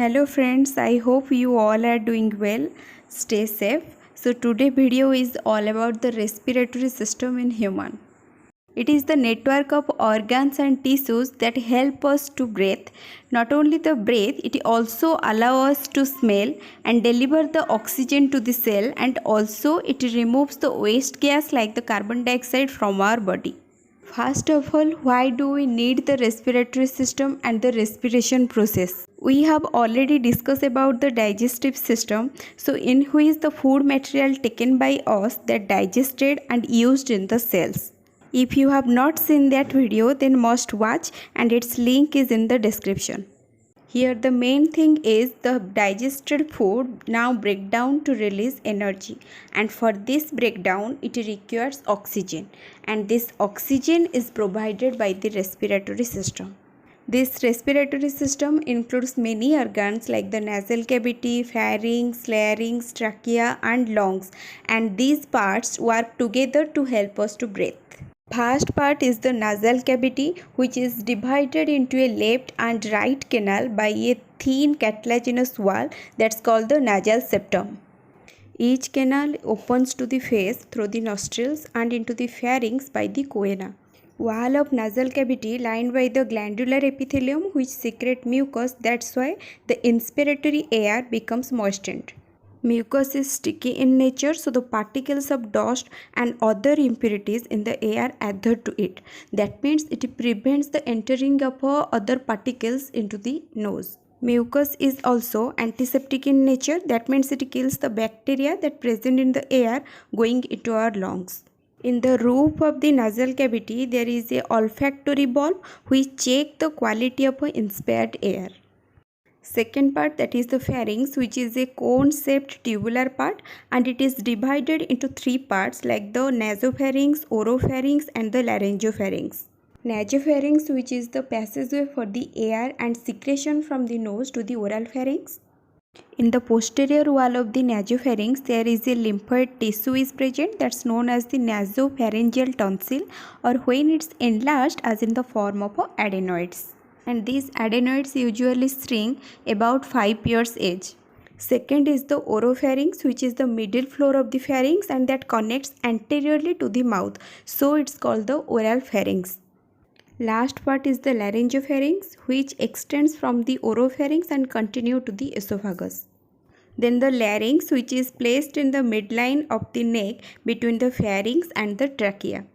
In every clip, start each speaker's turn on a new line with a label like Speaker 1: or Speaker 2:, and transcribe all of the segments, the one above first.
Speaker 1: Hello friends, I hope you all are doing well. Stay safe. So today video is all about the respiratory system in human. It is the network of organs and tissues that help us to breathe. Not only the breath, it also allows us to smell and deliver the oxygen to the cell, and also it removes the waste gas like the carbon dioxide from our body. First of all, why do we need the respiratory system and the respiration process? We have already discussed about the digestive system, so in which the food material taken by us that digested and used in the cells. If you have not seen that video, then must watch, and its link is in the description. Here the main thing is the digested food now break down to release energy, and for this breakdown it requires oxygen, and this oxygen is provided by the respiratory system. This respiratory system includes many organs like the nasal cavity, pharynx, larynx, trachea and lungs, and these parts work together to help us to breathe. First part is the nasal cavity, which is divided into a left and right canal by a thin cartilaginous wall that's called the nasal septum. Each canal opens to the face through the nostrils and into the pharynx by the choana. Wall of nasal cavity lined by the glandular epithelium which secrete mucus, that's why the inspiratory air becomes moistened. Mucus is sticky in nature, so the particles of dust and other impurities in the air adhere to it. That means it prevents the entering of other particles into the nose. Mucus is also antiseptic in nature. That means it kills the bacteria that present in the air going into our lungs. In the roof of the nasal cavity, there is a olfactory bulb which checks the quality of inspired air. Second part, that is the pharynx, which is a cone-shaped tubular part, and it is divided into three parts like the nasopharynx, oropharynx and the laryngopharynx. Nasopharynx, which is the passageway for the air and secretion from the nose to the oral pharynx. In the posterior wall of the nasopharynx, there is a lymphoid tissue is present that's known as the nasopharyngeal tonsil, or when it's enlarged as in the form of adenoids. And these adenoids usually shrink about 5 years age. Second is the oropharynx, which is the middle floor of the pharynx and that connects anteriorly to the mouth, so it's called the oral pharynx. Last part is the laryngopharynx, which extends from the oropharynx and continue to the esophagus. Then the larynx, which is placed in the midline of the neck between the pharynx and the trachea.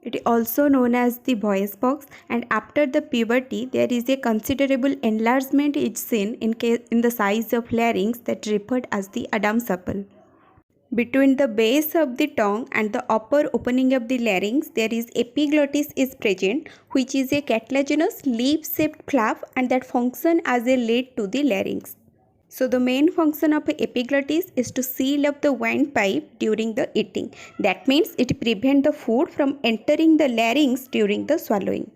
Speaker 1: It is also known as the voice box, and after the puberty there is a considerable enlargement is seen in the size of larynx that referred as the Adam's apple. Between the base of the tongue and the upper opening of the larynx, there is epiglottis is present, which is a cartilaginous leaf-shaped flap and that function as a lid to the larynx. So the main function of epiglottis is to seal up the windpipe during the eating. That means it prevents the food from entering the larynx during the swallowing.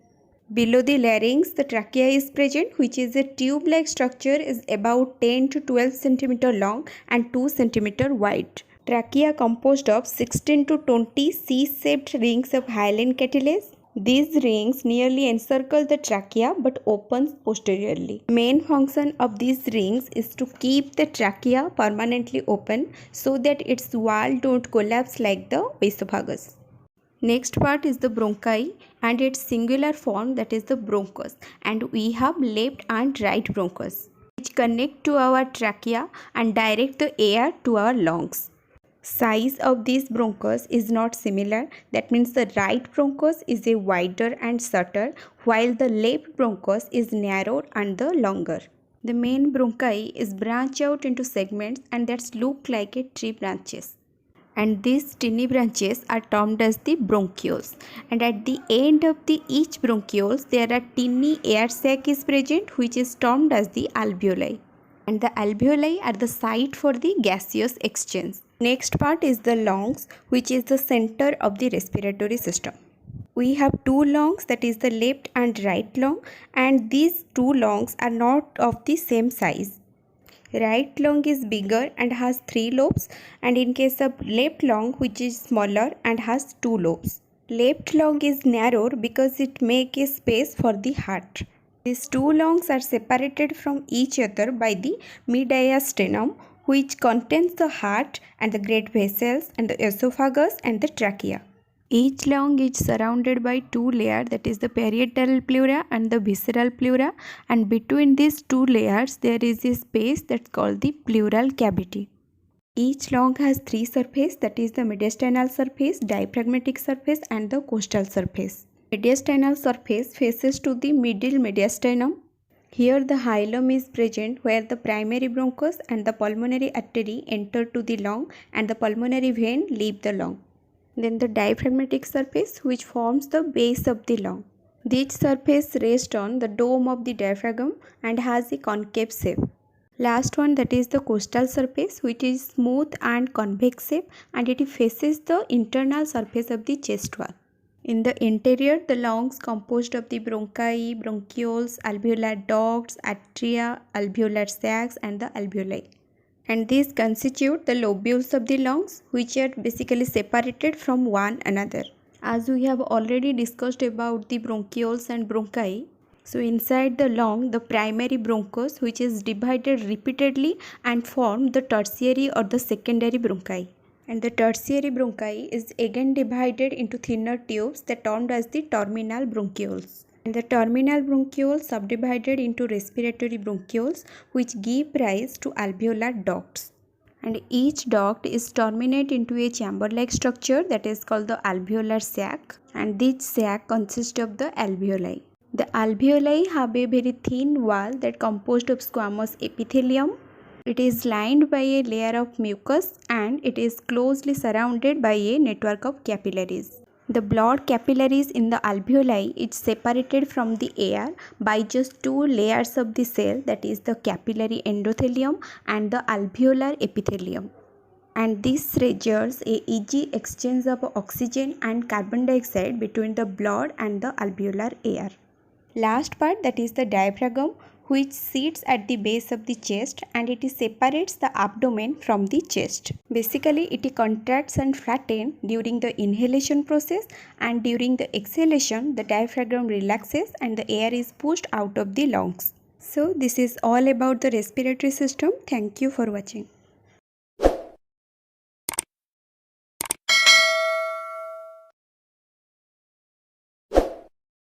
Speaker 1: Below the larynx, the trachea is present, which is a tube-like structure, is about 10 to 12 cm long and 2 cm wide. Trachea composed of 16 to 20 C-shaped rings of hyaline cartilage. These rings nearly encircle the trachea but opens posteriorly. Main function of these rings is to keep the trachea permanently open so that its wall don't collapse like the esophagus. Next part is the bronchi and its singular form, that is the bronchus, and we have left and right bronchus which connect to our trachea and direct the air to our lungs. Size of this bronchus is not similar. That means the right bronchus is a wider and shorter, while the left bronchus is narrower and the longer. The main bronchi is branched out into segments and that look like a tree branches. And these tiny branches are termed as the bronchioles. And at the end of each bronchioles, there are tiny air sac is present, which is termed as the alveoli. And the alveoli are the site for the gaseous exchange. Next part is the lungs, which is the center of the respiratory system. We have two lungs, that is the left and right lung, and these two lungs are not of the same size. Right lung is bigger and has 3 lobes, and in case of left lung, which is smaller and has 2 lobes. Left lung is narrower because it makes a space for the heart. These two lungs are separated from each other by the mediastinum, which contains the heart and the great vessels and the esophagus and the trachea. Each lung is surrounded by two layers, that is the parietal pleura and the visceral pleura, and between these two layers there is a space that's called the pleural cavity. Each lung has three surfaces, that is the mediastinal surface, diaphragmatic surface and the costal surface. Mediastinal surface faces to the middle mediastinum. Here the hilum is present where the primary bronchus and the pulmonary artery enter to the lung and the pulmonary vein leave the lung. Then the diaphragmatic surface, which forms the base of the lung. This surface rests on the dome of the diaphragm and has a concave shape. Last one, that is the costal surface, which is smooth and convex shape, and it faces the internal surface of the chest wall. In the interior, the lungs composed of the bronchi, bronchioles, alveolar ducts, atria, alveolar sacs and the alveoli. And these constitute the lobules of the lungs, which are basically separated from one another. As we have already discussed about the bronchioles and bronchi, so inside the lung, the primary bronchus, which is divided repeatedly and form the tertiary or the secondary bronchi. And the tertiary bronchi is again divided into thinner tubes that termed as the terminal bronchioles. And the terminal bronchioles subdivided into respiratory bronchioles, which give rise to alveolar ducts. And each duct is terminated into a chamber-like structure that is called the alveolar sac, and this sac consists of the alveoli. The alveoli have a very thin wall that composed of squamous epithelium. It is lined by a layer of mucus and it is closely surrounded by a network of capillaries. The blood capillaries in the alveoli is separated from the air by just two layers of the cell, that is the capillary endothelium and the alveolar epithelium. And this results a easy exchange of oxygen and carbon dioxide between the blood and the alveolar air. Last part, that is the diaphragm, which sits at the base of the chest and it separates the abdomen from the chest. Basically, it contracts and flattens during the inhalation process, and during the exhalation, the diaphragm relaxes and the air is pushed out of the lungs. So, this is all about the respiratory system. Thank you for watching.